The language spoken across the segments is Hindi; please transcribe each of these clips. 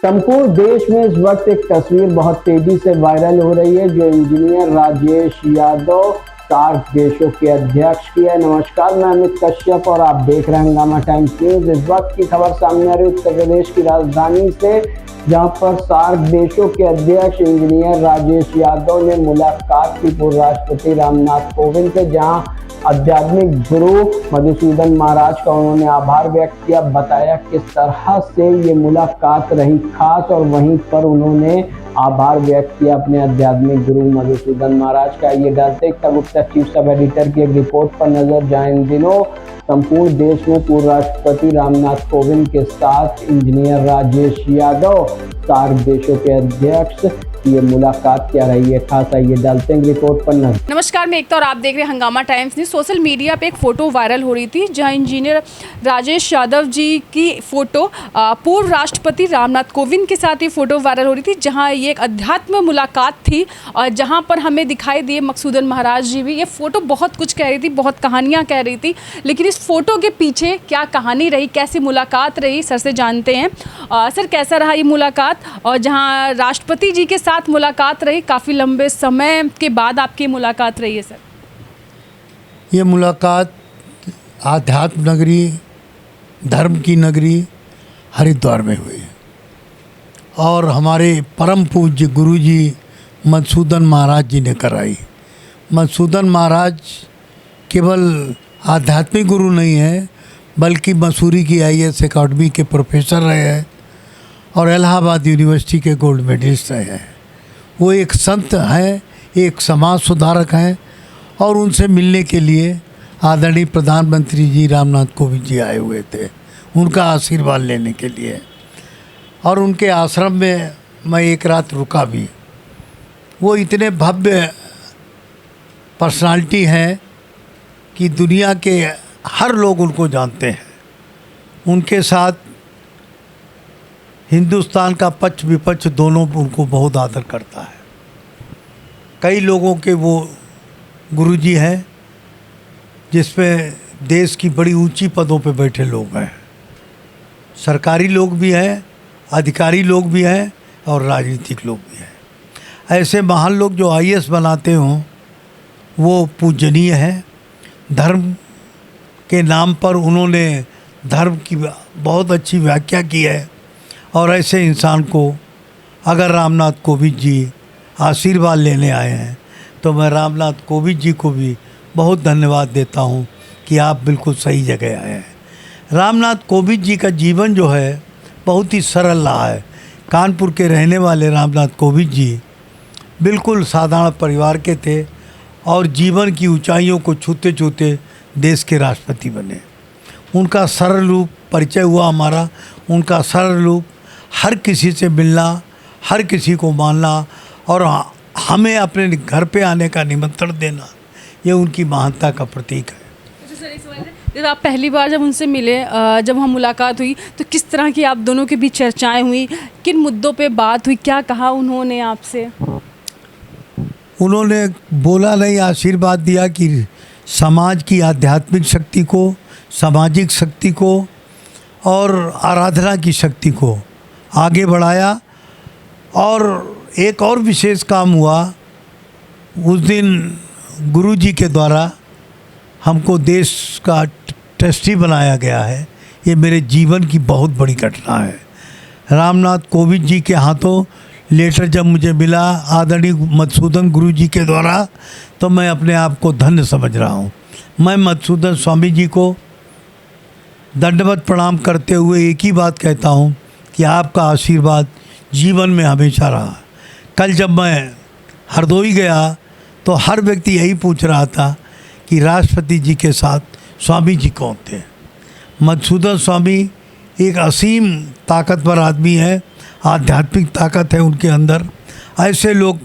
संपूर्ण देश में इस वक्त एक तस्वीर बहुत तेजी से वायरल हो रही है जो इंजीनियर राजेश यादव सार्क देशों के अध्यक्ष की है। नमस्कार, मैं अमित कश्यप और आप देख रहे हैं हंगामा टाइम्स न्यूज। इस वक्त की खबर सामने आ रही है उत्तर प्रदेश की राजधानी से, जहां पर सार्क देशों के अध्यक्ष इंजीनियर राजेश यादव ने मुलाकात की पूर्व राष्ट्रपति रामनाथ कोविंद से, जहां आध्यात्मिक गुरु मधुसूदन महाराज का उन्होंने आभार व्यक्त किया। बताया किस तरह से ये मुलाकात रही खास, और वहीं पर उन्होंने आभार व्यक्त किया अपने आध्यात्मिक गुरु मधुसूदन महाराज का। ये डालते एक गुप्ता चीफ सब एडिटर की एक रिपोर्ट पर नजर जाए। इन दिनों संपूर्ण देश में पूर्व राष्ट्रपति रामनाथ कोविंद के साथ इंजीनियर राजेश यादव सार्क देशों के अध्यक्ष ये मुलाकात क्या रही है खास, आइए डालते हैं रिपोर्ट पर नजर। नमस्कार, मैं एकता और आप देख रहे हैं हंगामा टाइम्स न्यूज़। सोशल मीडिया पे एक फ़ोटो वायरल हो रही थी जहां इंजीनियर राजेश यादव जी की फ़ोटो पूर्व राष्ट्रपति रामनाथ कोविंद के साथ ये फ़ोटो वायरल हो रही थी, जहां ये एक अध्यात्म मुलाकात थी और जहां पर हमें दिखाई दिए मधुसूदन महाराज जी भी। ये फ़ोटो बहुत कुछ कह रही थी, बहुत कहानियाँ कह रही थी, लेकिन इस फ़ोटो के पीछे क्या कहानी रही, कैसी मुलाकात रही, सर से जानते हैं। सर, कैसा रहा ये मुलाकात? और जहाँ राष्ट्रपति जी के साथ मुलाकात रही, काफ़ी लंबे समय के बाद आपकी मुलाकात रही है सर। ये मुलाकात आध्यात्म नगरी, धर्म की नगरी हरिद्वार में हुई और हमारे परम पूज्य गुरु जी मधुसूदन महाराज जी ने कराई। मधुसूदन महाराज केवल आध्यात्मिक गुरु नहीं है, बल्कि मसूरी की IAS अकादमी के प्रोफेसर रहे हैं और इलाहाबाद यूनिवर्सिटी के गोल्ड मेडलिस्ट रहे हैं। वो एक संत हैं, एक समाज सुधारक हैं और उनसे मिलने के लिए आदरणीय प्रधानमंत्री जी रामनाथ कोविंद जी आए हुए थे उनका आशीर्वाद लेने के लिए, और उनके आश्रम में मैं एक रात रुका भी। वो इतने भव्य पर्सनालिटी हैं कि दुनिया के हर लोग उनको जानते हैं। उनके साथ हिंदुस्तान का पक्ष विपक्ष दोनों उनको बहुत आदर करता है। कई लोगों के वो गुरुजी हैं जिसमें देश की बड़ी ऊंची पदों पे बैठे लोग हैं, सरकारी लोग भी हैं, अधिकारी लोग भी हैं और राजनीतिक लोग भी हैं। ऐसे महान लोग जो IAS बनाते हों वो पूजनीय हैं। धर्म के नाम पर उन्होंने धर्म की बहुत अच्छी व्याख्या की है, और ऐसे इंसान को अगर रामनाथ कोविंद जी आशीर्वाद लेने आए हैं तो मैं रामनाथ कोविंद जी को भी बहुत धन्यवाद देता हूं कि आप बिल्कुल सही जगह आए हैं। रामनाथ कोविंद जी का जीवन जो है बहुत ही सरल रहा है। कानपुर के रहने वाले रामनाथ कोविंद जी बिल्कुल साधारण परिवार के थे और जीवन की ऊंचाइयों को छूते छूते देश के राष्ट्रपति बने। उनका सरल रूप परिचय हुआ हमारा, उनका सरल रूप, हर किसी से मिलना, हर किसी को मानना और हमें अपने घर पे आने का निमंत्रण देना, ये उनकी महानता का प्रतीक है। जब आप पहली बार जब उनसे मिले, जब हम मुलाकात हुई, तो किस तरह की आप दोनों के बीच चर्चाएं हुई, किन मुद्दों पे बात हुई, क्या कहा उन्होंने आपसे? उन्होंने बोला नहीं, आशीर्वाद दिया कि समाज की आध्यात्मिक शक्ति को, सामाजिक शक्ति को और आराधना की शक्ति को आगे बढ़ाया। और एक और विशेष काम हुआ, उस दिन गुरु जी के द्वारा हमको देश का ट्रस्टी बनाया गया है। ये मेरे जीवन की बहुत बड़ी घटना है। रामनाथ कोविंद जी के हाथों लेटर जब मुझे मिला आदरणीय मधुसूदन गुरु जी के द्वारा, तो मैं अपने आप को धन्य समझ रहा हूँ। मैं मधुसूदन स्वामी जी को दंडवत प्रणाम करते हुए एक ही बात कहता हूँ कि आपका आशीर्वाद जीवन में हमेशा रहा। कल जब मैं हरदोई गया तो हर व्यक्ति यही पूछ रहा था कि राष्ट्रपति जी के साथ स्वामी जी कौन थे। मधुसूदन स्वामी एक असीम ताकतवर आदमी है, आध्यात्मिक ताकत है उनके अंदर। ऐसे लोग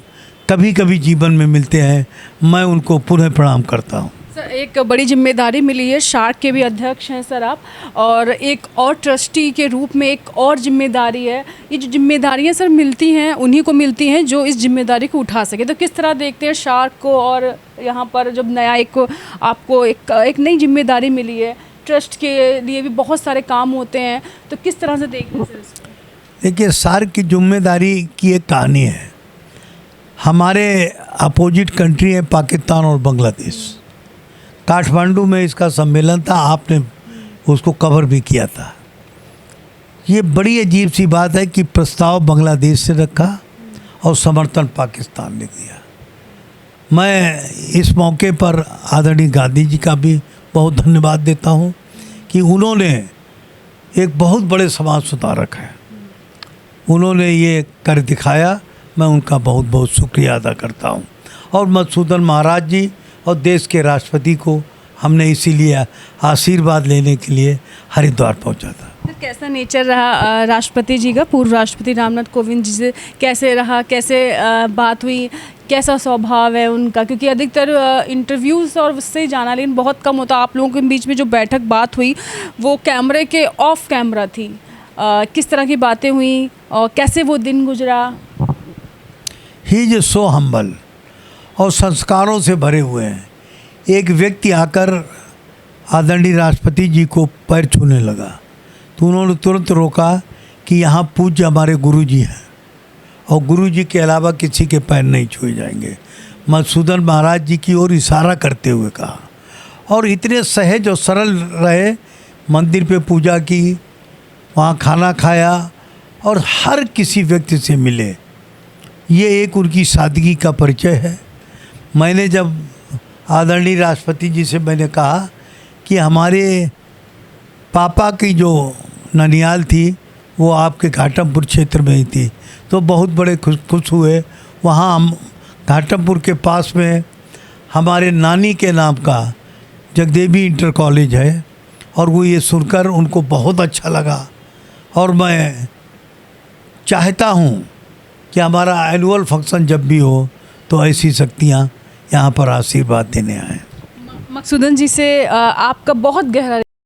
कभी कभी जीवन में मिलते हैं, मैं उनको पुनः प्रणाम करता हूँ। सर, एक बड़ी जिम्मेदारी मिली है, सार्क के भी अध्यक्ष हैं सर आप, और एक और ट्रस्टी के रूप में एक और जिम्मेदारी है। ये जो जिम्मेदारियां सर मिलती हैं उन्हीं को मिलती हैं जो इस जिम्मेदारी को उठा सके। तो किस तरह देखते हैं सार्क को, और यहाँ पर जब नया आपको एक नई जिम्मेदारी मिली है, ट्रस्ट के लिए भी बहुत सारे काम होते हैं, तो किस तरह से देखते हैं सर इसको? देखिए, सार्क की जिम्मेदारी की एक कहानी है। हमारे अपोजिट कंट्री है पाकिस्तान और बांग्लादेश। काठमांडू में इसका सम्मेलन था, आपने उसको कवर भी किया था। ये बड़ी अजीब सी बात है कि प्रस्ताव बांग्लादेश से रखा और समर्थन पाकिस्तान ने दिया। मैं इस मौके पर आदरणीय गांधी जी का भी बहुत धन्यवाद देता हूँ कि उन्होंने एक बहुत बड़े समाज सुधारक हैं, उन्होंने ये कर दिखाया। मैं उनका बहुत बहुत शुक्रिया अदा करता हूँ। और मधुसूदन महाराज जी और देश के राष्ट्रपति को हमने इसीलिए आशीर्वाद लेने के लिए हरिद्वार पहुँचा था। कैसा नेचर रहा राष्ट्रपति जी का, पूर्व राष्ट्रपति रामनाथ कोविंद जी से कैसे रहा, कैसे बात हुई, कैसा स्वभाव है उनका? क्योंकि अधिकतर इंटरव्यूज़ और उससे जाना, लेकिन बहुत कम होता। आप लोगों के बीच में जो बैठक बात हुई वो कैमरे के ऑफ कैमरा थी। किस तरह की बातें हुई और कैसे वो दिन गुजरा? ही इज सो हम्बल और संस्कारों से भरे हुए हैं। एक व्यक्ति आकर आदरणीय राष्ट्रपति जी को पैर छूने लगा तो उन्होंने तुरंत रोका कि यहाँ पूज्य हमारे गुरुजी हैं और गुरुजी के अलावा किसी के पैर नहीं छुए जाएंगे। मधुसूदन महाराज जी की ओर इशारा करते हुए कहा और इतने सहज और सरल रहे। मंदिर पे पूजा की, वहाँ खाना खाया और हर किसी व्यक्ति से मिले। ये एक उनकी सादगी का परिचय है। मैंने जब आदरणीय राष्ट्रपति जी से मैंने कहा कि हमारे पापा की जो ननियाल थी वो आपके घाटमपुर क्षेत्र में ही थी, तो बहुत बड़े खुश हुए। वहाँ हम घाटमपुर के पास में हमारे नानी के नाम का जगदेवी इंटर कॉलेज है और वो ये सुनकर उनको बहुत अच्छा लगा। और मैं चाहता हूँ कि हमारा एनुअल फंक्शन जब भी हो तो ऐसी शक्तियाँ यहाँ पर आशीर्वाद देने आएँ। मधुसूदन जी से आपका बहुत गहरा